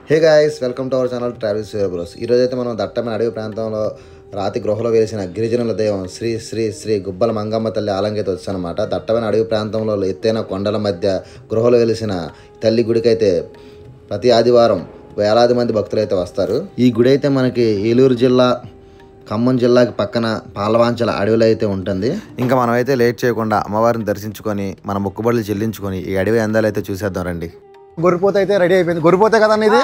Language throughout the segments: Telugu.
Hey guys, welcome to our channel travels bros. ఈరోజైతే మనం దట్టమైన అడవి ప్రాంతంలో రాతి గృహలో వేసిన గిరిజనుల దైవం శ్రీ శ్రీ శ్రీ గుబ్బల మంగమ్మ తల్లి ఆలంకైతే వచ్చానమాట. దట్టమైన అడవి ప్రాంతంలో ఎత్తైన కొండల మధ్య గృహలో వెలిసిన తల్లి గుడికి అయితే ప్రతి ఆదివారం వేలాది మంది భక్తులు అయితే వస్తారు. ఈ గుడి అయితే మనకి ఏలూరు జిల్లా, ఖమ్మం జిల్లాకి పక్కన పాలవాంచల అడవిలో అయితే ఉంటుంది. ఇంకా మనం అయితే లేట్ చేయకుండా అమ్మవారిని దర్శించుకొని మన మొక్కుబడులు చెల్లించుకొని ఈ అడవి అందాలు అయితే చూసేద్దాం రండి. గొర్రెపోత అయితే రెడీ అయిపోయింది. గొర్రెపోతే కదండి ఇది,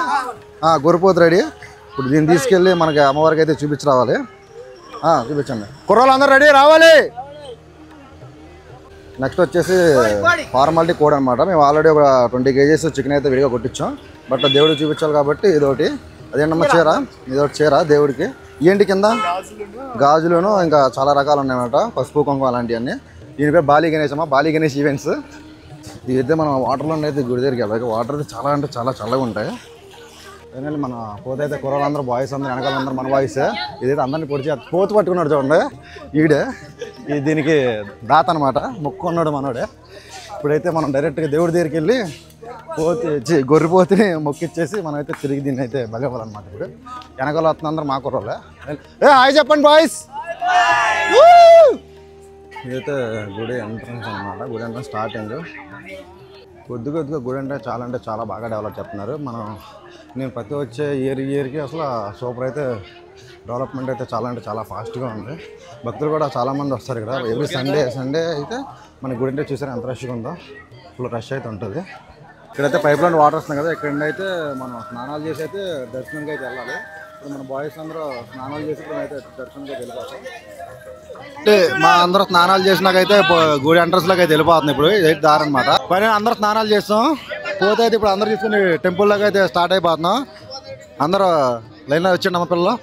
గొర్రెపోత రెడీ. ఇప్పుడు దీన్ని తీసుకెళ్ళి మనకి అమ్మవారికి అయితే చూపించి రావాలి. చూపించండి, కుర్రోళ్ళు అందరూ రెడీ రావాలి. నెక్స్ట్ వచ్చేసి ఫార్మాలిటీ కోడ్ అనమాట. మేము ఆల్రెడీ ఒక 20 kgs చికెన్ అయితే విడిగా కొట్టించాం. బట్ దేవుడికి చూపించాలి కాబట్టి ఇదొకటి. అదేంటమ్మా చీర, ఇదొకటి చీర దేవుడికి. ఏంటి కింద గాజులను ఇంకా చాలా రకాలు ఉన్నాయన్నమాట, పసుపు కుంకుమ అలాంటివన్నీ. దీని పేరు బాలి గణేష్ అమ్మ, బాలి గణేష్ ఈవెంట్స్. ఇదైతే మనం వాటర్లో అయితే గుడి దగ్గరికి వెళ్ళాలి. వాటర్ అయితే చాలా అంటే చాలా చల్లగా ఉంటాయి. ఎందుకంటే మన పోతే అయితే కుర్రాళ్ళందరూ బాయ్స్ అందరూ, వెనకాలందరూ మన బాయ్సే. ఇదైతే అందరినీ పొడిచి పోతు పట్టుకున్నాడు చూడండి. ఈడే దీనికి దాత అనమాట, మొక్కున్నాడు మనోడే. ఇప్పుడైతే మనం డైరెక్ట్గా దేవుడి దగ్గరికి వెళ్ళి గొర్రెపోతిని మొక్కిచ్చేసి మనం అయితే తిరిగి దీన్ని అయితే బలవ్వాలన్నమాట. ఇప్పుడు వెనకాల వస్తున్న అందరూ మా కుర్రోళ్ళే. హాయ్ చెప్పండి బాయ్స్. ఇదైతే గుడి ఎంట్రన్స్ అనమాట. గుడి ఎంట్రన్స్ స్టార్టింగ్ కొద్దిగా గుడి అంటే చాలా బాగా డెవలప్ చేస్తున్నారు. నేను ప్రతి వచ్చే ఇయర్కి అసలు సూపర్ అయితే డెవలప్మెంట్ అయితే చాలా ఫాస్ట్గా ఉంది. భక్తులు కూడా చాలామంది వస్తారు ఇక్కడ. ఎవ్రీ సండే అయితే మన గుడి అంటే చూసారు ఎంత రష్గా ఉందో. ఫుల్ రష్ అయితే ఉంటుంది. ఇక్కడైతే పైప్ లైన్ వాటర్ వస్తుంది కదా, ఇక్కడైతే మనం స్నానాలు చేసి అయితే దర్శనానికి అయితే వెళ్ళాలి. ఇప్పుడు మన బాయ్స్ అందరూ స్నానాలు చేసి ఇప్పుడు అయితే దర్శనానికి అయితే వెళ్ళిపోతాం. అంటే మా అందరూ స్నానాలు చేసినాకైతే గుడి ఎంట్రన్స్లోకి అయితే వెళ్ళిపోతుంది. ఇప్పుడు ఇది దారి అనమాట. పైన అందరూ స్నానాలు చేస్తాం. పోతే అయితే ఇప్పుడు అందరూ తీసుకుని టెంపుల్లోకి అయితే స్టార్ట్ అయిపోతున్నాం. అందరూ లైన్లో వచ్చండి అమ్మ పిల్లలు.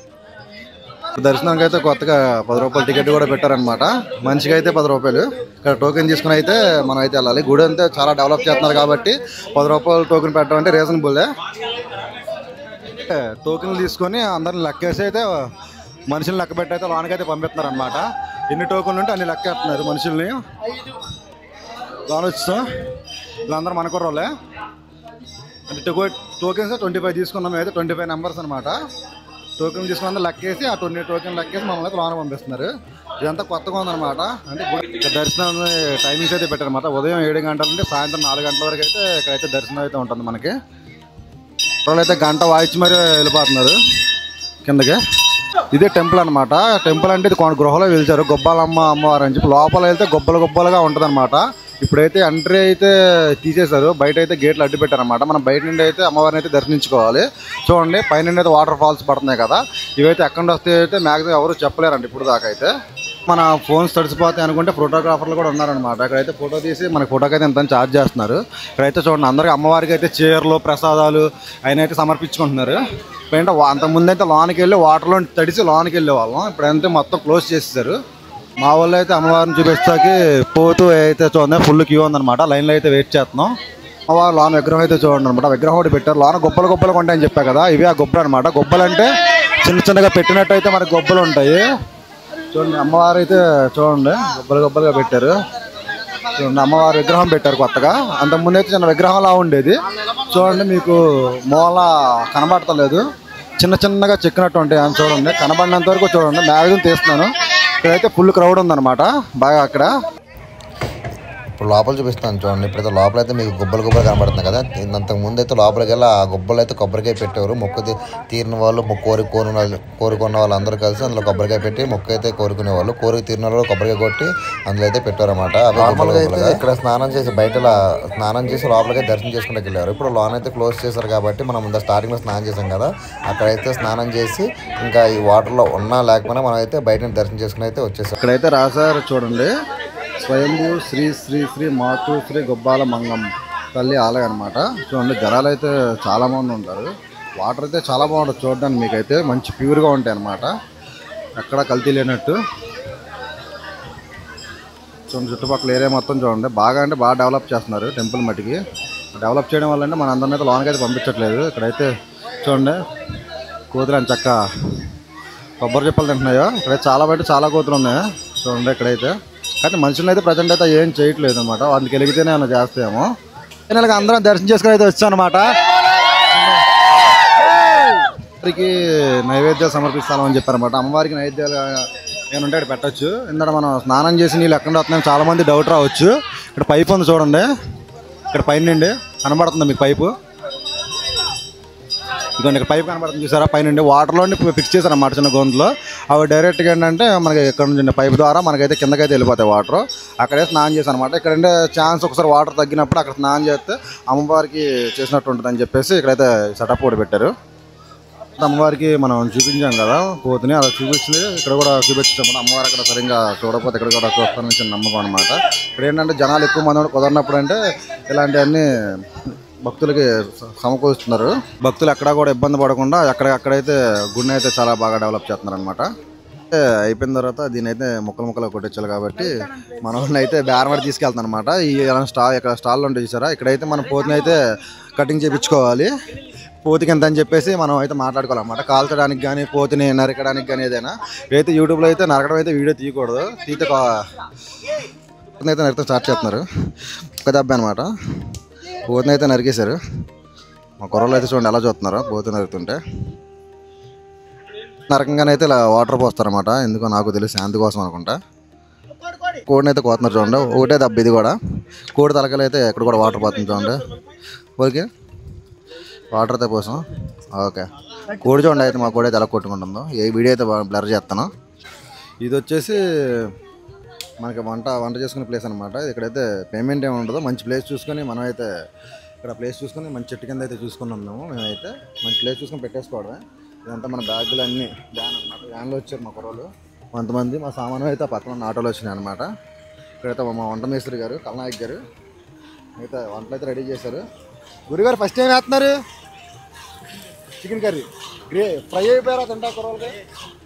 దర్శనానికి అయితే కొత్తగా 10 రూపాయలు టికెట్ కూడా పెట్టారనమాట. మనిషికి అయితే 10 రూపాయలు. ఇక్కడ టోకెన్ తీసుకుని అయితే మనం అయితే వెళ్ళాలి. గుడి అంతే చాలా డెవలప్ చేస్తున్నారు కాబట్టి 10 రూపాయలు టోకెన్ పెట్టడం అంటే రీజనబుల్. టోకెన్లు తీసుకొని అందరిని లెక్కేసి అయితే మనుషులు లెక్క పెట్టి అయితే లోనకైతే పంపిస్తున్నారు అనమాట. ఎన్ని టోకెన్లు ఉంటే అన్ని లెక్క వేస్తున్నారు మనుషుల్ని. లోన వచ్చాం వీళ్ళందరూ మన కుర్రోళ్ళే. అంటే టోకెన్స్ 25 తీసుకున్నాం. అయితే 25 నెంబర్స్ అనమాట. టోకెన్ తీసుకున్న లెక్కేసి ఆ 20 టోకెన్ లెక్కేసి మమ్మల్ని అయితే లోన పంపిస్తున్నారు. ఇదంతా కొత్తగా ఉందన్నమాట. అంటే దర్శనం టైమింగ్స్ అయితే పెట్టారనమాట. ఉదయం 7 గంటల నుండి సాయంత్రం 4 గంటల వరకు అయితే ఇక్కడైతే దర్శనం అయితే ఉంటుంది మనకి. వాళ్ళు అయితే గంట వాయించి మరీ వెళ్ళిపోతున్నారు కిందకి. ఇదే టెంపుల్ అనమాట. టెంపుల్ అంటే ఇది గృహలో వెళ్తారు గొబ్బాలమ్మ అమ్మవారు అని చెప్పి. లోపల వెళ్తే గొబ్బలుగా ఉంటుంది అనమాట. ఇప్పుడైతే ఎంట్రీ అయితే తీసేశారు. బయట అయితే గేట్లు అడ్డు పెట్టారనమాట. మనం బయట నుండి అయితే అమ్మవారిని అయితే దర్శించుకోవాలి. చూడండి పైన అయితే వాటర్ ఫాల్స్ పడుతున్నాయి కదా, ఇవైతే ఎక్కడ వస్తే అయితే మ్యాక్సిమం ఎవరు చెప్పలేరండి ఇప్పుడు దాకా. అయితే మన ఫోన్స్ తడిసిపోతాయి అనుకుంటే ఫోటోగ్రాఫర్లు కూడా ఉన్నారనమాట. ఇక్కడైతే ఫోటో తీసి మనకి ఫోటోకి అయితే ఎంత ఛార్జ్ చేస్తున్నారు. ఇక్కడైతే చూడండి అందరికీ అమ్మవారికి అయితే చీరలు ప్రసాదాలు ఆయన అయితే సమర్పించుకుంటున్నారు. ఇప్పుడంటే అంతకుముందు అయితే లోనికి వెళ్ళి వాటర్లో తడిసి లోనికి వెళ్ళే వాళ్ళం. ఇప్పుడంటే మొత్తం క్లోజ్ చేసేసారు. మా వాళ్ళు అయితే అమ్మవారిని చూపిస్తాకి పోతూ అయితే చూడండి ఫుల్ క్యూ ఉందన్నమాట. లైన్లో అయితే వెయిట్ చేస్తున్నాం. అమ్మవారు లోన విగ్రహం అయితే చూడండి అనమాట. విగ్రహం ఒకటి పెట్టారు. లోన గొప్పలు ఉంటాయని చెప్పా కదా, ఇవి ఆ గొప్పలు అనమాట. గొప్పలు అంటే చిన్నగా పెట్టినట్టు అయితే మనకి గొప్పలు ఉంటాయి. చూడండి అమ్మవారు అయితే చూడండి గొప్పలుగా పెట్టారు. చూడండి అమ్మవారి విగ్రహం పెట్టారు కొత్తగా. అంతకుముందు అయితే చిన్న విగ్రహంలా ఉండేది. చూడండి మీకు మూల కనబడతలేదు, చిన్నగా చెక్కినట్టు ఉంటాయి అని చూడండి. కనబడినంత వరకు చూడండి. మ్యాక్సిమం తీస్తున్నాను. ఇక్కడైతే ఫుల్ క్రౌడ్ ఉందన్నమాట బాగా. అక్కడ ఇప్పుడు లోపల చూపిస్తాను చూడండి. ఇప్పుడైతే లోపల అయితే మీకు గుబ్బలు కనబడుతుంది కదా. ఇంతకు ముందు అయితే లోపలికి వెళ్ళి ఆ గుబ్బలు అయితే కొబ్బరికాయ పెట్టేవారు. మొక్కు తీరిన వాళ్ళు, కోరుకున్న వాళ్ళు అందరూ కలిసి అందులో కొబ్బరికాయ పెట్టి మొక్కు అయితే కోరుకునేవాళ్ళు. కోరిక తీరిన వాళ్ళు కొబ్బరికాయ కొట్టి అందులో అయితే పెట్టారన్నమాట. నార్మల్గా అయితే ఇక్కడ స్నానం చేసి బయట స్నానం చేసి లోపలికి దర్శనం చేసుకుంటూ వెళ్ళారు. ఇప్పుడు లోన్ అయితే క్లోజ్ చేశారు కాబట్టి మనం ముందు స్టార్టింగ్లో స్నానం చేసాం కదా, అక్కడైతే స్నానం చేసి ఇంకా ఈ వాటర్లో ఉన్నా లేకపోయినా మనం అయితే బయట దర్శనం చేసుకుని అయితే వచ్చేసాం. ఇక్కడైతే రాశారు చూడండి, స్వయంభూ శ్రీ శ్రీ శ్రీ మాతృ శ్రీ గొబ్బాల మంగమ్మ తల్లి ఆలయం అనమాట. చూడండి జనాలు అయితే చాలామంది ఉంటారు. వాటర్ అయితే చాలా బాగుంటుంది చూడడానికి. మీకైతే మంచి ప్యూర్గా ఉంటాయి అన్నమాట, ఎక్కడ కల్తీ లేనట్టు. చూడండి చుట్టుపక్కల ఏరియా మొత్తం చూడండి. బాగా డెవలప్ చేస్తున్నారు టెంపుల్ మట్టికి. డెవలప్ చేయడం వల్ల మన అందరినీ అయితే లోనకి అయితే పంపించట్లేదు. ఇక్కడైతే చూడండి కోతులు అని చక్క కొబ్బరి చెప్పలు తింటున్నాయో. ఇక్కడైతే చాలా కోతులు ఉన్నాయి చూడండి ఇక్కడైతే. కానీ మనుషులను అయితే ప్రజెంట్ అయితే ఏం చేయట్లేదు అనమాట. వాళ్ళకి వెలిగితేనే ఏమైనా చేస్తాయేమో. ఫైనల్గా అందరం దర్శనం చేసుకుని అయితే వచ్చాం అనమాట. అమ్మవారికి నైవేద్యాలు సమర్పిస్తామని చెప్పారన్నమాట. అమ్మవారికి నైవేద్యాలు ఏమైనా ఉంటే ఇక్కడ పెట్టచ్చు. ఎందుకంటే మనం స్నానం చేసి నీళ్ళు ఎక్కడ వస్తున్నాయి చాలామంది డౌట్ రావచ్చు. ఇక్కడ పైప్ ఉంది చూడండి, ఇక్కడ పైన కనబడుతుంది మీకు పైపు. ఇదిగోండి ఇక్కడ పైప్ కనబడుతుంది చూసారా, పైన వాటర్లోని ఫిక్స్ చేశారన్నమాట చిన్న గొంతులో. అవి డైరెక్ట్గా ఏంటంటే మనకి ఇక్కడ నుంచి పైప్ ద్వారా మనకైతే కిందకైతే వెళ్ళిపోతాయి వాటర్. అక్కడే స్నానం చేశాను అనమాట. ఇక్కడ ఛాన్స్ ఒకసారి వాటర్ తగ్గినప్పుడు అక్కడ స్నానం చేస్తే అమ్మవారికి చేసినట్టు ఉంటుంది అని చెప్పేసి ఇక్కడైతే సెటప్ కూడా పెట్టారు. అమ్మవారికి మనం చూపించాం కదా పోతుని, అలా చూపించింది ఇక్కడ కూడా చూపించాము. అమ్మవారు అక్కడ సరిగ్గా చూడకపోతే ఇక్కడ కూడా చూస్తానని చిన్న నమ్మకం అనమాట. ఇక్కడ ఏంటంటే జనాలు ఎక్కువ మంది కుదరినప్పుడు అంటే ఇలాంటివన్నీ భక్తులకి సమకూరుస్తున్నారు. భక్తులు ఎక్కడా కూడా ఇబ్బంది పడకుండా అక్కడైతే గుడిని అయితే చాలా బాగా డెవలప్ చేస్తున్నారు అనమాట. అయిపోయిన తర్వాత దీని అయితే ముక్కలు కొట్టించాలి కాబట్టి మనం అయితే బేరమడి తీసుకెళ్తాం అనమాట. ఈ ఇక్కడ స్టాల్లో ఉంటే చూసారా, ఇక్కడైతే మనం పోతుని అయితే కటింగ్ చేయించుకోవాలి. పోతికి ఎంత అని చెప్పేసి మనం అయితే మాట్లాడుకోవాలన్నమాట. కాల్చడానికి కానీ పోతిని నరకడానికి కానీ ఏదైనా. అయితే యూట్యూబ్లో అయితే నరకడం అయితే వీడియో తీయకూడదు, తీతే అయితే నరకడం స్టార్ట్ చేస్తున్నారు. ఒక దెబ్బ అనమాట. పోతుని అయితే నరికేశారు. మా కుర్రలు అయితే చూడండి ఎలా చూస్తున్నారు పోతు నరుకుతుంటే. నరకంగానే అయితే ఇలా వాటర్ పోస్తారన్నమాట. ఎందుకో నాకు తెలిసి శాంతి కోసం అనుకుంటా. కోడిని అయితే కోతున్నారు చూడండి, ఒకటే దెబ్బ ఇది కూడా. కోడి తలకలు అయితే ఎక్కడ కూడా వాటర్ పోతుంది చూడండి. ఓకే వాటర్ అయితే పోసాం. ఓకే కోడి చూడండి అయితే మా కోడి అయితే ఎలా కొట్టుకుంటుందో. ఏ వీడియో అయితే బ్లర్ చేస్తాను. ఇది వచ్చేసి మనకి వంట చేసుకునే ప్లేస్ అనమాట. ఇక్కడైతే పేమెంట్ ఏమి ఉండదు. మంచి ప్లేస్ చూసుకొని మనం అయితే ఇక్కడ ప్లేస్ చూసుకొని మంచి చెట్టు కింద అయితే చూసుకున్నాం మేమైతే. మంచి ప్లేస్ చూసుకొని పెట్టేసుకోవడమే. ఇదంతా మన బ్యాగులు అన్నీ వ్యాన్ అనమాట. వ్యాన్లో వచ్చారు మా కుర్రలు కొంతమంది. మా సామాను అయితే పక్కన ఆటోలో వచ్చినాయి అనమాట. ఇక్కడైతే మా వంట మేస్త్రి గారు కల్నాయక్ గారు అయితే వంటలు అయితే రెడీ చేశారు. గురుగారు ఫస్ట్ ఏం వేస్తున్నారు? చికెన్ కర్రీ ఫ్రై అయిపోయారా తింటా కుర్రలకి?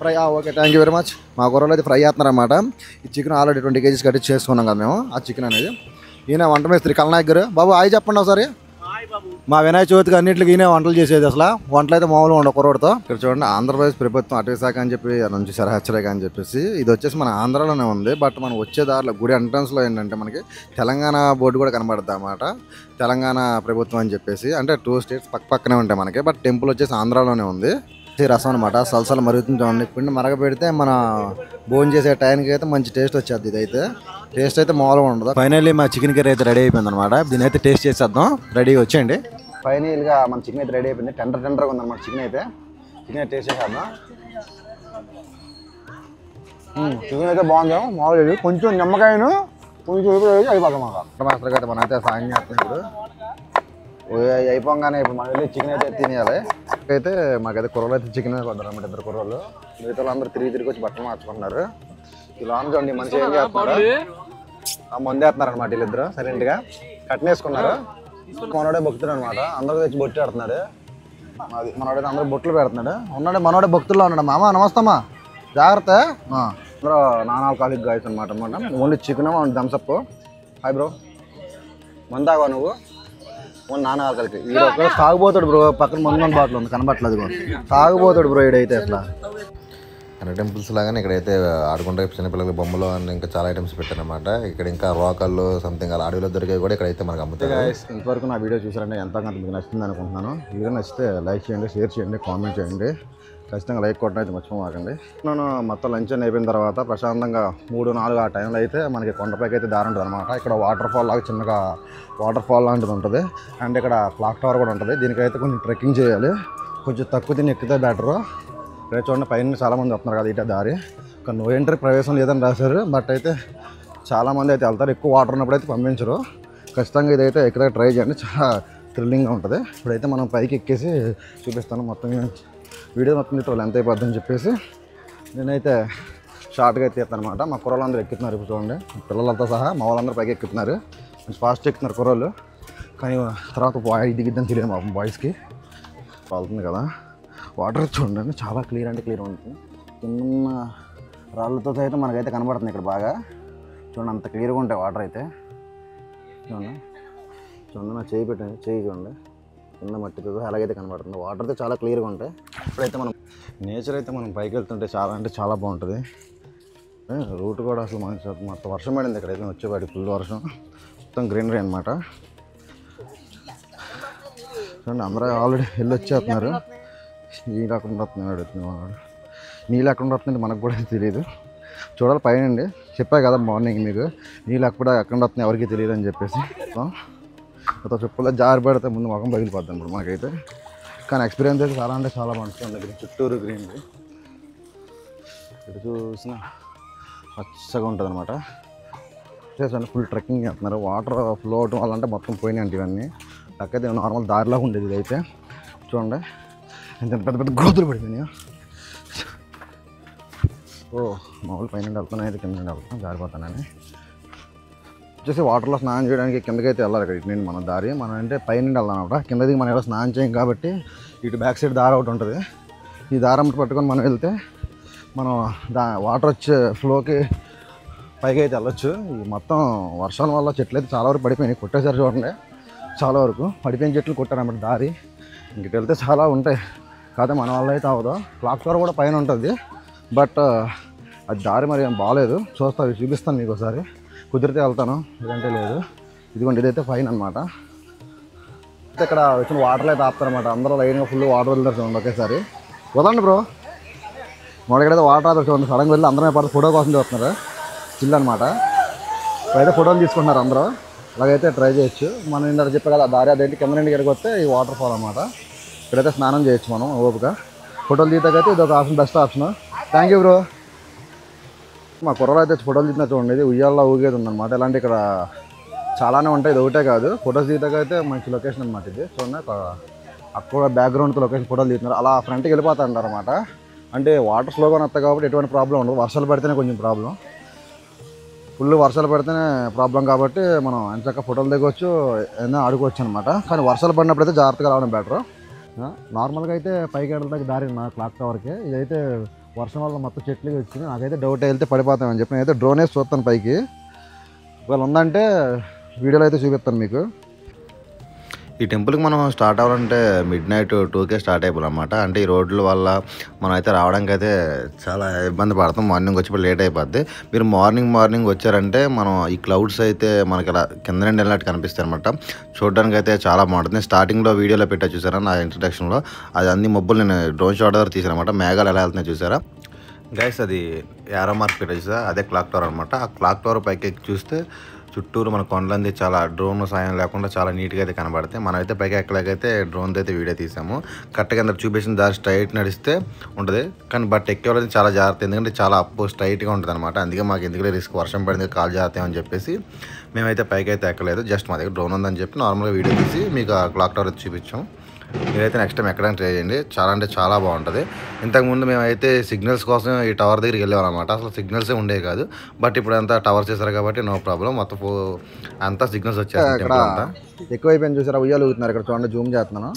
Fry okay thank you very much. మా కుర్రలు అయితే ఫ్రై చేస్తున్నారన్నమాట. ఈ చికెన్ ఆల్రెడీ 20 kgs కట్టి చేసుకున్నాం కదా మేము. ఆ చికెన్ అనేది ఈయన వంట మేస్త్రి కల్నాయక్ గారు. బాబు హాయ్ చెప్పండి ఒకసారి. మా వినాయక చవితికి అన్నింటికి ఈయనే వంటలు చేసేది. అసలు వంటలు అయితే మామూలుగా ఉండవు కుర్రోడితో. ఇక్కడ చూడండి ఆంధ్రప్రదేశ్ ప్రభుత్వం అటవీ శాఖ అని చెప్పి నుంచి హెచ్చరిక అని చెప్పేసి ఇది వచ్చేసి మన ఆంధ్రాలోనే ఉంది. బట్ మనం వచ్చే దారిలో గుడి ఎంట్రన్స్లో ఏంటంటే మనకి తెలంగాణ బోర్డు కూడా కనబడుతుంది అన్నమాట. తెలంగాణ ప్రభుత్వం అని చెప్పేసి. అంటే 2 states పక్కనే ఉంటాయి మనకి. బట్ టెంపుల్ వచ్చేసి ఆంధ్రాలోనే ఉంది. రసం అనమాట సలసలు మరుగుతుంది చూడండి. పిండి మరగ పెడితే మన భోజనం చేసే టైంకి అయితే మంచి టేస్ట్ వచ్చేది. ఇదైతే టేస్ట్ అయితే మామూలుగా ఉండదు. ఫైనల్లీ మా చికెన్ కర్రీ అయితే రెడీ అయిపోయింది అనమాట. దీని అయితే టేస్ట్ చేసేద్దాం. రెడీగా వచ్చేయండి. ఫైనల్గా మన చికెన్ అయితే రెడీ అయిపోయింది. టెండర్గా ఉందన్నమాట చికెన్ అయితే. చికెన్ టేస్ట్ చేసేద్దాం. చికెన్ అయితే బాగుంది. మామూలు కొంచెం నిమ్మకాయను కొంచెం అయిపోతాం మాకు మాస్టర్ అయితే మనం అయితే సాయం చేస్తున్నాం. ఇప్పుడు అయిపోగానే ఇప్పుడు మనం వెళ్ళి చికెన్ అయితే తినేయాలి. అయితే మాకైతే కుర్రలు అయితే చికెన్ కొద్దారు అన్నమాట. 2 కుర్రలు మిగతా అందరూ తిరిగి వచ్చి బట్టలు మార్చుకుంటున్నారు. ఇలా చూడండి మనిషి ఏం చేస్తున్నారు, మందు వేస్తున్నారు అనమాట. వీళ్ళిద్దరు సైలెంట్గా కట్నేసుకున్నారు. మనోడే భక్తుడు అనమాట. అందరూ తెచ్చి బొట్టు పెడుతున్నాడు. అది మనోడైతే అందరూ బొట్లు పెడుతున్నాడు. ఉన్నాడు మనోడే భక్తుల్లో ఉన్నాడు. మామ నమస్తమ్మా జాగ్రత్త. అందరూ నాన్ ఆల్కహాలిక్ గాయస్ అనమాట. Only chicken Thums Up. Hi bro మందాగా నువ్వు ఓన్లీ నాన్ ఆల్కహాలిక్. వీడు ఒక తాగుపోతాడు బ్రో. పక్కన మందు బాటిల్ ఉంది కనబట్టలేదు. తాగుపోతాడు బ్రో వీడైతే. అట్లా అన్ని టెంపుల్స్ లాగానే ఇక్కడైతే ఆడుకుంటే చిన్నపిల్లలకి బొమ్మలు అని ఇంకా చాలా ఐటమ్స్ పెట్టారనమాట. ఇక్కడ ఇంకా రోకళ్ళు సంథింగ్ అలా అడవిలో దొరికే కూడా ఇక్కడైతే మనకు అమ్ముతాయి. ఇంతవరకు నా వీడియో చూసారంటే ఎంతకంత మీకు నచ్చింది అనుకుంటున్నాను. వీడియో నచ్చితే లైక్ చేయండి, షేర్ చేయండి, కామెంట్ చేయండి. ఖచ్చితంగా లైక్ కొట్టడం అయితే మర్చిపోమాకండి. నేను మొత్తం లంచ్ అని అయిపోయిన తర్వాత ప్రశాంతంగా 3-4 ఆ టైంలో అయితే మనకి కొండపైకి అయితే దారి ఉంటుంది అనమాట. ఇక్కడ వాటర్ ఫాల్ లాగా చిన్నగా వాటర్ ఫాల్ లాంటిది ఉంటుంది. అండ్ ఇక్కడ క్లాక్ టవర్ కూడా ఉంటుంది. దీనికైతే కొంచెం ట్రెక్కింగ్ చేయాలి. కొంచెం తక్కువ తిని ఎక్కితే బెటరు. రేపు చూడండి పైన చాలామంది వస్తున్నారు కదా ఇటే దారి. ఇక్కడ నో ఎంట్రీ ప్రవేశం లేదని రాశారు. బట్ అయితే చాలామంది అయితే వెళ్తారు. ఎక్కువ వాటర్ ఉన్నప్పుడు అయితే పంపించరు. ఖచ్చితంగా ఇదైతే ఎక్కడ ట్రై చేయండి. చాలా థ్రిల్లింగ్గా ఉంటుంది. ఇప్పుడైతే మనం పైకి ఎక్కేసి చూపిస్తాను. మొత్తం వీడియో మొత్తం వాళ్ళు ఎంత అయిపోద్దని చెప్పేసి నేనైతే షార్ట్గా తీస్తాను అనమాట. మా కుర్రలు ఎక్కుతున్నారు. ఇప్పుడు చూడండి పిల్లలతో సహా మా వాళ్ళందరూ పైకి ఎక్కుతున్నారు. కొంచెం ఫాస్ట్ ఎక్కుతున్నారు కుర్రలు. కానీ తర్వాత దిగిద్దని తెలియదు మా బాయ్స్కి. వెళ్తుంది కదా వాటర్ చూడండి చాలా క్లియర్ అంటే క్లియర్ ఉంటుంది. చిన్న రాళ్ళతో అయితే మనకైతే కనబడుతుంది ఇక్కడ బాగా. చూడండి అంత క్లియర్గా ఉంటాయి వాటర్ అయితే. చూడండి నా చేయి పెట్టండి, చేయి చూడండి కింద మట్టితో అలాగైతే కనబడుతుంది. వాటర్ అయితే చాలా క్లియర్గా ఉంటాయి. ఇప్పుడైతే మనం నేచర్ అయితే మనం పైకి వెళ్తుంటే చాలా అంటే చాలా బాగుంటుంది. రూట్ కూడా అసలు మొత్తం వర్షం పడింది ఇక్కడైతే వచ్చేవాడి ఫుల్ వర్షం. మొత్తం గ్రీనరీ అనమాట. చూడండి అందరూ ఆల్రెడీ వెళ్ళి వచ్చేస్తున్నారు. నీళ్ళు ఎక్కడ వస్తున్నాడు అడుగుతున్నాడు. నీళ్ళు ఎక్కడ వస్తుందంటే మనకు కూడా తెలియదు. చూడాలి పైనండి. చెప్పా కదా మార్నింగ్ మీకు నీళ్ళు ఎక్కడ వస్తున్నాయి ఎవరికి తెలియదు అని చెప్పేసి. చెప్పుల్లో జారి పడితే ముందు ముఖం పగిలిపోద్దాం ఇప్పుడు మాకైతే. కానీ ఎక్స్పీరియన్స్ అయితే చాలా అంటే చాలా బాగుంటుంది. దగ్గర చుట్టూరు గ్రీనరీ ఇటు చూసిన పచ్చగా ఉంటుంది అనమాట. చేసండి ఫుల్ ట్రెక్కింగ్ చేస్తున్నారు. వాటర్ ఫ్లో అవడం వల్ల అంటే మొత్తం పోయినాయి అంటే ఇవన్నీ. నాకైతే నార్మల్ దారిలాగా ఉండేది ఇదైతే. చూడండి ఎంత పెద్ద పెద్ద గోతులు పడిపోయినాయి. మామూలు పైన వెళ్తున్నాయి, అయితే కింద వెళ్తాను జారిపోతానని వచ్చేసి వాటర్లో స్నానం చేయడానికి కిందకైతే వెళ్ళాలి. ఇక్కడ ఇటు నుండి మన దారి మనం అంటే పైన వెళ్దాం అనమాట. కిందకి మనం ఎలా స్నానం చేయం కాబట్టి ఇటు బ్యాక్ సైడ్ దారి ఒకటి ఉంటుంది. ఈ దారం పట్టుకొని మనం వెళ్తే మనం వాటర్ వచ్చే ఫ్లోకి పైకి అయితే వెళ్ళొచ్చు. ఈ మొత్తం వర్షాల వల్ల చెట్లు అయితే చాలా వరకు పడిపోయినాయి. కొట్టేసారి చూడండి, చాలా వరకు పడిపోయిన చెట్లు కొట్టారన్నమాట దారి. ఇంకటి వెళ్తే చాలా ఉంటాయి కాకపోతే మన వల్ల అయితే అవ్వదు. క్లాక్ టవర్ కూడా పైన ఉంటుంది, బట్ అది దారి మరి ఏం బాగాలేదు. చూపిస్తాను మీకు ఒకసారి, కుదిరితే వెళ్తాను, లేదంటే లేదు. ఇదిగోండి ఇదైతే ఫైన్ అనమాట. ఇక్కడ వచ్చిన వాటర్లు అయితే ఆపుతారనమాట. అందరూ లైన్గా ఫుల్ వాటర్ వదులుతారు చూడండి ఒకేసారి. వదండి బ్రో, మొదటికైతే వాటర్ ఆధార్ చూడండి. సడన్గా వెళ్ళి అందరమే పడితే ఫోటో కోసం చూస్తున్నారు. చిల్ అనమాట. ఇప్పుడైతే ఫోటోలు తీసుకుంటున్నారు అందరూ. అలాగైతే ట్రై చేయొచ్చు. మనం ఇందాక చెప్పే కదా దారి అదేంటి కింద నుండి ఇక్కడికి వస్తే ఈ వాటర్ ఫాల్ అనమాట. ఇక్కడైతే స్నానం చేయొచ్చు మనం ఓపిక. ఫోటోలు తీయటాకైతే ఇది ఒక option, best option. Thank you bro. మా కుర్రలో అయితే ఫోటోలు తీసినా చూడండి, ఇది ఉయ్యాల్లో ఊగేది ఉందన్నమాట. ఇలాంటి ఇక్కడ చాలానే ఉంటాయి, ఇది ఒకటే కాదు. ఫోటోస్ తీయటాకైతే మంచి లొకేషన్ అనమాట ఇది. చూడండి అక్కడ బ్యాక్గ్రౌండ్తో లొకేషన్ ఫోటోలు తీస్తున్నారు. అలా ఫ్రంట్కి వెళ్ళిపోతా ఉంటారు అనమాట. అంటే వాటర్ స్లోగా వస్తాయి కాబట్టి ఎటువంటి ప్రాబ్లం ఉండదు. వర్షాలు పడితేనే కొంచెం ప్రాబ్లం, ఫుల్ వర్షాలు పడితేనే ప్రాబ్లం. కాబట్టి మనం ఎంచక్క ఫోటోలు దిగవచ్చు, ఏదైనా ఆడుకోవచ్చు అనమాట. కానీ వర్షాలు పడినప్పుడు అయితే జాగ్రత్తగా రావడం బెటర్. నార్మల్గా అయితే పైకి వెళ్ళడానికి దారి నా క్లాక్ టవర్కి. ఇదైతే వర్షం వల్ల మొత్తం చెట్లు వచ్చింది. నాకైతే డౌట్ వెళ్తే పడిపోతామని చెప్పి నేనైతే డ్రోన్ వేసి చూస్తాను పైకి. ఒకవేళ ఉందంటే వీడియోలో అయితే చూపిస్తాను మీకు. ఈ టెంపుల్కి మనం స్టార్ట్ అవ్వాలంటే మిడ్-నైట్ 2కే స్టార్ట్ అయిపోవాలన్నమాట. అంటే ఈ రోడ్ల వల్ల మనం అయితే రావడానికి అయితే చాలా ఇబ్బంది పడతాం. మార్నింగ్ వచ్చేప్పుడు లేట్ అయిపోద్ది. మీరు మార్నింగ్ వచ్చారంటే మనం ఈ క్లౌడ్స్ అయితే మనకి ఇలా కింద నుండి వెళ్ళినట్టు కనిపిస్తాయి అనమాట. చూడడానికి అయితే చాలా బాగుంటుంది. స్టార్టింగ్లో వీడియోలో పెట్టా చూసారా నా ఇంట్రడక్షన్లో, అది అన్ని మబ్బులు నేను డ్రోన్ షాట్ దగ్గర తీసాను అనమాట. మేఘాలు ఎలా వెళ్తున్నాయి చూసారా గైస్. అది యారో మార్క్ పెట్టా చూసారా, అదే క్లాక్ టవర్ అనమాట. ఆ క్లాక్ టవర్ పైకి ఎక్కి చూస్తే చుట్టూరు మన కొండలంది చాలా డ్రోన్ సాయం లేకుండా చాలా నీట్గా అయితే కనబడతాయి. మనం అయితే పైకి ఎక్కలేకైతే డ్రోన్తో అయితే వీడియో తీసాము. కరెక్ట్గా అందరు చూపించిన దారి స్ట్రైట్ నడిస్తే ఉంటుంది. కానీ బట్ ఎక్కేవాళ్ళది చాలా జాగ్రత్త, ఎందుకంటే చాలా అప్పు స్ట్రైట్గా ఉంటుంది అనమాట. అందుకే మాకు ఎందుకంటే రిస్క్, వర్షం పడింది కాల్ జాగ్రత్త అని చెప్పేసి మేమైతే పైకి అయితే ఎక్కలేదు. జస్ట్ మా దగ్గర డ్రోన్ ఉందని చెప్పి నార్మల్గా వీడియో తీసి మీకు ఆ క్లాక్ టవర్ అయితే చూపించాం. మీరైతే నెక్స్ట్ టైం ఎక్కడానికి ట్రై చేయండి, చాలా అంటే చాలా బాగుంటుంది. ఇంతకుముందు మేమైతే సిగ్నల్స్ కోసం ఈ టవర్ దగ్గరికి వెళ్ళేవాళ్ళమాట. అసలు సిగ్నల్సే ఉండేవి కాదు. బట్ ఇప్పుడు అంతా టవర్ చేశారు కాబట్టి నో ప్రాబ్లం, మొత్తం అంతా సిగ్నల్స్ వచ్చాయి. ఇక్కడ ఎక్కువైపోయింది చూసారా, ఉయ్యాలు ఊగుతున్నారు. ఇక్కడ చూడండి, జూమ్ చేస్తున్నాను.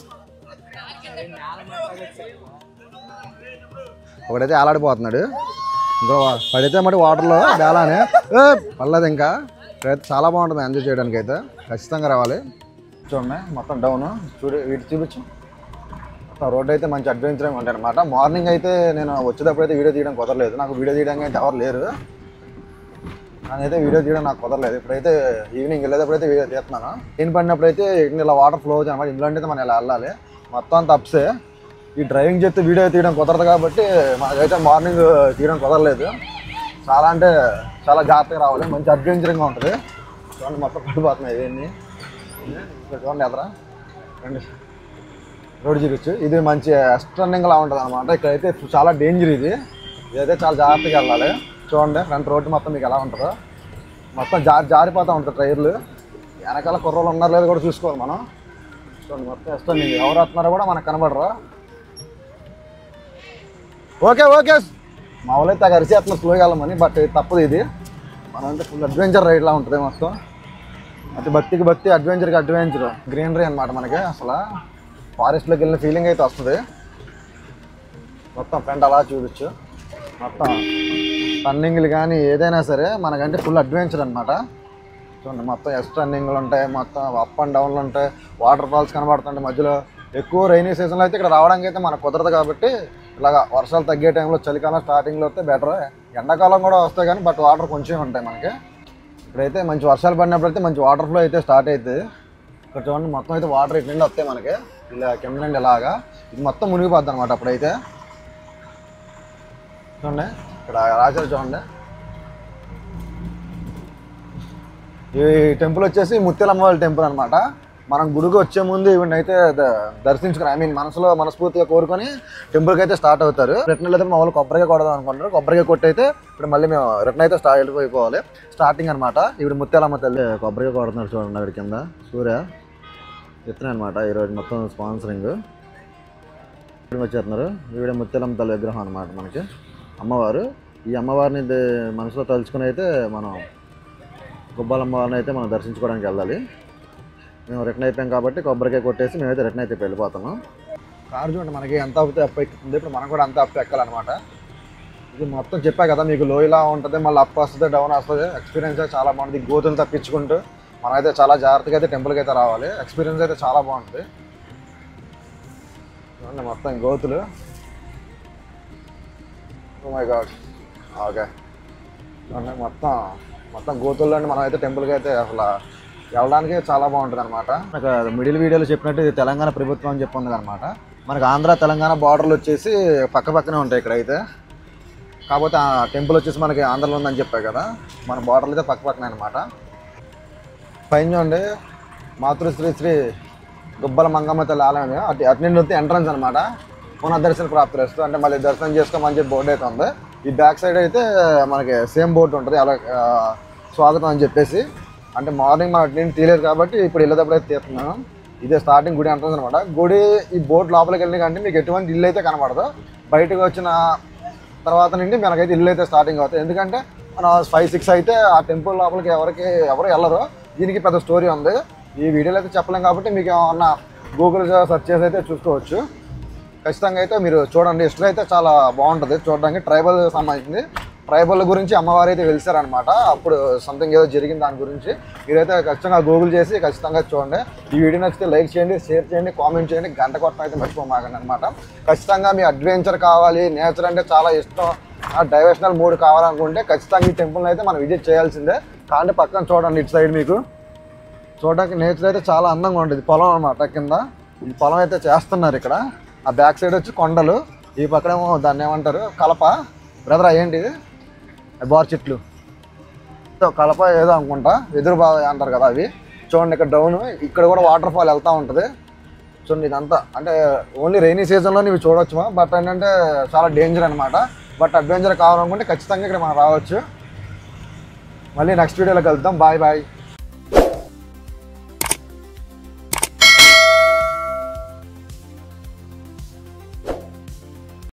ఒకడైతే ఆలాడిపోతున్నాడు, ఇంకో పడితే మరి వాటర్లో బేలానే పర్లేదు. ఇంకా ఇక్కడైతే చాలా బాగుంటుంది ఎంజాయ్ చేయడానికి. అయితే ఖచ్చితంగా రావాలి. చూడండి మొత్తం డౌన్ వీటి చూపించు. రోడ్ అయితే మంచి అడ్వెంచరింగ్ ఉంటాయి అనమాట. మార్నింగ్ అయితే నేను వచ్చేటప్పుడు అయితే వీడియో తీయడం కుదరలేదు. నాకు వీడియో తీయడానికి అయితే ఎవరు లేరు, నాకైతే వీడియో తీయడం నాకు కుదరలేదు. ఇప్పుడైతే ఈవినింగ్ వెళ్ళేటప్పుడు అయితే వీడియో తీస్తున్నాను. నేను పడినప్పుడు అయితే ఇలా వాటర్ ఫ్లో అవుతుంది అనమాట. ఇంట్లో అయితే మనం ఇలా వెళ్ళాలి, మొత్తం అంతా అప్సే. ఈ డ్రైవింగ్ చేస్తే వీడియో తీయడం కుదరదు కాబట్టి మనకైతే మార్నింగ్ తీయడం కుదరలేదు. చాలా అంటే చాలా జాగ్రత్తగా రావాలి, మంచి అడ్వెంచరింగ్గా ఉంటుంది. చూడండి మొత్తం పడిపోతున్నాయి ఇవన్నీ. చూడండి ఎదరా రండి, రోడ్ చూపించు. ఇది మంచి ఎక్స్టర్నింగ్ లా ఉంటుంది అనమాట. ఇక్కడైతే చాలా డేంజర్ ఇది, ఇదైతే చాలా జాగ్రత్తగా వెళ్ళాలి. చూడండి ఫ్రంట్ రోడ్డు మొత్తం మీకు ఎలా ఉంటుందో, మొత్తం జారిపోతూ ఉంటుంది టైర్లు. వెనకాల కుర్రోళ్ళు ఉన్నారు లేదు కూడా చూసుకోవాలి మనం. చూడండి మొత్తం ఎక్స్టర్నింగ్, ఎవరు వస్తున్నారో కూడా మనకు కనబడరు. ఓకే మా వాళ్ళు అయితే అరిచేస్తున్నారు స్లోగా వెళ్ళమని, బట్ తప్పదు. ఇది మనం అంటే ఫుల్ అడ్వెంచర్ రైడ్లా ఉంటుంది మొత్తం. అంటే భక్తికి భక్తి, అడ్వెంచర్కి అడ్వెంచర్, గ్రీనరీ అనమాట. మనకి అసలు ఫారెస్ట్లోకి వెళ్ళిన ఫీలింగ్ అయితే వస్తుంది. మొత్తం ఫ్రంట్ అలా చూడొచ్చు. మొత్తం టర్నింగ్లు కానీ ఏదైనా సరే మనకంటే ఫుల్ అడ్వెంచర్ అనమాట. చూడండి మొత్తం టర్నింగ్లు ఉంటాయి, మొత్తం అప్ అండ్ డౌన్లు ఉంటాయి, వాటర్ ఫాల్స్ కనబడుతుంటాయి మధ్యలో. ఎక్కువ రైనీ సీజన్లో అయితే ఇక్కడ రావడానికి అయితే మనకు కుదరదు కాబట్టి ఇలాగా వర్షాలు తగ్గే టైంలో, చలికాలం స్టార్టింగ్లో వస్తే బెటర్. ఎండాకాలం కూడా వస్తాయి కానీ బట్ వాటర్ కొంచెం ఉంటాయి మనకి. ఇప్పుడైతే మంచి వర్షాలు పడినప్పుడు అయితే మంచి వాటర్ ఫ్లో అయితే స్టార్ట్ అవుతుంది. ఇక్కడ చూడండి మొత్తం అయితే వాటర్ ఇటు నుండి వస్తాయి మనకి. ఇలా కింద నుండి ఇలాగా ఇది మొత్తం మునిగిపోద్ది అనమాట. అప్పుడైతే చూడండి ఇక్కడ రాశారు చూడండి. ఈ టెంపుల్ వచ్చేసి ముత్యాలమ్మవారి టెంపుల్ అనమాట. మనం గుడికి వచ్చే ముందు ఈవెంట్ అయితే దర్శించుకుని మనసులో మనస్ఫూర్తిగా కోరుకొని టెంపుల్కి అయితే స్టార్ట్ అవుతారు. రిటర్న్ అయితే మా వాళ్ళు కొబ్బరికాయ కొడదాం అనుకుంటారు. కొబ్బరికాయ కొట్టి అయితే ఇప్పుడు మళ్ళీ మేము రిటర్న్ అయితే వెళ్ళిపోవాలి. స్టార్టింగ్ అనమాట. ఇప్పుడు ముత్యాలమ్మ తల్లి కొబ్బరికాయ కొడుతున్నారు చూడండి. అక్కడ కింద సూర్య ఎత్తున అనమాట. ఈరోజు మొత్తం స్పాన్సరింగ్ వచ్చేస్తున్నారు. ఈవిడ ముత్యాలమ్మ తల్లి విగ్రహం అనమాట మనకి అమ్మవారు. ఈ అమ్మవారిని మనసులో తలుచుకుని అయితే మనం గుబ్బాలమ్మవారిని అయితే మనం దర్శించుకోవడానికి వెళ్ళాలి. మేము రిటర్న్ అయిపోయాం కాబట్టి కొబ్బరికాయ కొట్టేసి మేమైతే రిటర్న్ అయితే వెళ్ళిపోతాము. కారు చూడండి మనకి ఎంత అప్పు ఎక్కుతుంది. ఇప్పుడు మనం కూడా అంత అప్పు ఎక్కాలన్నమాట. ఇది మొత్తం చెప్పా కదా మీకు లోయలా ఉంటుంది, మళ్ళీ అప్ వస్తుంది, డౌన్ వస్తుంది. ఎక్స్పీరియన్స్ అయితే చాలా బాగుంటుంది. గోతులు తప్పించుకుంటూ మనమైతే చాలా జాగ్రత్తగా అయితే టెంపుల్కి అయితే రావాలి. ఎక్స్పీరియన్స్ అయితే చాలా బాగుంటుంది. చూడండి మొత్తం గోతులు. Oh my God. ఓకే చూడండి మొత్తం గోతుల్లోని మనం అయితే టెంపుల్కి అయితే అసలు వెళ్ళడానికి చాలా బాగుంటుంది అనమాట. నాకు మిడిల్ వీడియోలో చెప్పినట్టు ఇది తెలంగాణ ప్రభుత్వం అని చెప్పింది అనమాట. మనకు ఆంధ్ర తెలంగాణ బార్డర్లు వచ్చేసి పక్కనే ఉంటాయి ఇక్కడ అయితే. కాకపోతే ఆ టెంపుల్ వచ్చేసి మనకి ఆంధ్రలో ఉందని చెప్పాయి కదా, మన బార్డర్లు అయితే పక్కనే అనమాట. పైన చూడండి మాతృశ్రీ శ్రీ గుబ్బల మంగమ్మ తల్లి ఆలయం. అటు నుండి వస్తే ఎంట్రన్స్ అనమాట. పునఃదర్శన ప్రాప్తిస్తూ అంటే మళ్ళీ దర్శనం చేసుకోమని చెప్పి బోర్డు అయితే ఉంది. ఈ బ్యాక్ సైడ్ అయితే మనకి సేమ్ బోర్డు ఉంటుంది అలా స్వాగతం అని చెప్పేసి. అంటే మార్నింగ్ మనం అటు నుండి తీయలేదు కాబట్టి ఇప్పుడు వెళ్ళేటప్పుడు అయితే తీస్తున్నాను. ఇదే స్టార్టింగ్ గుడి ఎంట్రన్స్ అనమాట. గుడి ఈ బోర్డు లోపలికి వెళ్ళి కంటే మీకు ఎటువంటి ఇల్లు అయితే కనబడదు. బయటకు వచ్చిన తర్వాత నుండి మనకైతే ఇల్లు అయితే స్టార్టింగ్ అవుతాయి. ఎందుకంటే మనం 5-6 అయితే ఆ టెంపుల్ లోపలికి ఎవరు వెళ్ళరు. దీనికి పెద్ద స్టోరీ ఉంది. ఈ వీడియోలో అయితే చెప్పలేం కాబట్టి మీకు ఏమన్నా గూగుల్ సెర్చ్ చేసి అయితే చూసుకోవచ్చు. ఖచ్చితంగా అయితే మీరు చూడండి. హిస్టరీ అయితే చాలా బాగుంటుంది చూడడానికి. ట్రైబల్ సంబంధించింది. ట్రైబల్ గురించి అమ్మవారు అయితే వెలిసారనమాట. అప్పుడు సంథింగ్ ఏదో జరిగింది దాని గురించి. మీరైతే ఖచ్చితంగా గూగుల్ చేసి ఖచ్చితంగా చూడండి. ఈ వీడియో నచ్చితే లైక్ చేయండి, షేర్ చేయండి, కామెంట్ చేయండి, గంట కొట్టడం అయితే మర్చిపోమాకండి అనమాట. ఖచ్చితంగా మీ అడ్వెంచర్ కావాలి, నేచర్ అంటే చాలా ఇష్టం, డైవర్షనల్ మూడ్ కావాలనుకుంటే ఖచ్చితంగా ఈ టెంపుల్ని అయితే మనం విజిట్ చేయాల్సిందే. కానీ పక్కన చూడండి ఇటు సైడ్ మీకు చూడడానికి నేచర్ అయితే చాలా అందంగా ఉంటుంది. పొలం అనమాట కింద. ఈ పొలం అయితే చేస్తున్నారు ఇక్కడ. ఆ బ్యాక్ సైడ్ వచ్చి కొండలు, ఈ పక్కనేమో దాన్ని ఏమంటారు కలప బ్రదర్. ఏంటిది బార్ చెట్లు కలప ఏదో అనుకుంటా, ఎదురు బాగా అంటారు కదా అవి. చూడండి ఇక్కడ డౌన్, ఇక్కడ కూడా వాటర్ ఫాల్ వెళ్తూ ఉంటుంది. చూడండి ఇదంతా అంటే ఓన్లీ రైనీ సీజన్లో ఇవి చూడవచ్చు. బట్ ఏంటంటే చాలా డేంజర్ అనమాట. బట్ అడ్వెంచర్ కావాలనుకుంటే ఖచ్చితంగా ఇక్కడ మనం రావచ్చు. మళ్ళీ నెక్స్ట్ వీడియోలో కలుద్దాం. Bye bye.